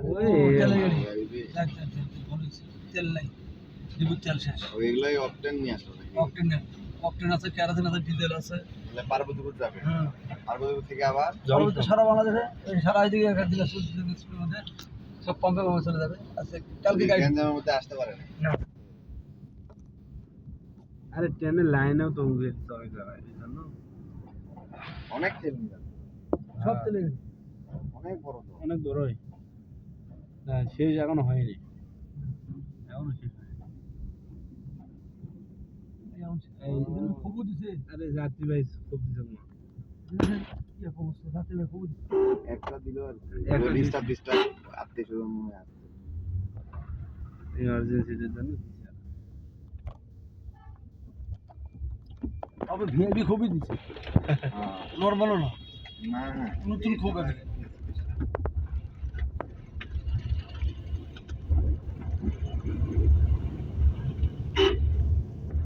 ওই তেলের গাড়ি তেল নাই ডিবুর তেল শেষ ওইগুলাই অকটেন নিয়ে আসলো অকটেন আছে কেরোসিন আছে ডিজেল আছে তাহলে পার্বতীপুর যাবে পার্বতীপুর থেকে আবার সারা বাংলাদেশে সারা দিকে দিনাজপুরের মধ্যে সব পাম্পে পাম্পে চলে যাবে আচ্ছা কালকে গাড়ি গ্যাঞ্জামের মধ্যে আসতে পারে না। আরে ট্রেনের লাইনেও তো উঠে চলে যাবে জানো অনেক তেল নিয়ে যাবে সব তেলে অনেক বড় তো অনেক বড়ই না শেষ এখনো হয়নি এখনো শেষ হয়নি এই খবর দিছে আরে যাত্রীবাহী খুব জন্য কি অবস্থা যাত্রী খবর একটা দিল আর একটা ডিস্টার্ব আত্মীয় স্বজন মনে আসছে ইমার্জেন্সিদের জন্য আবার ভিআইপি খবর দিছে নরমালও না না নতুন খবর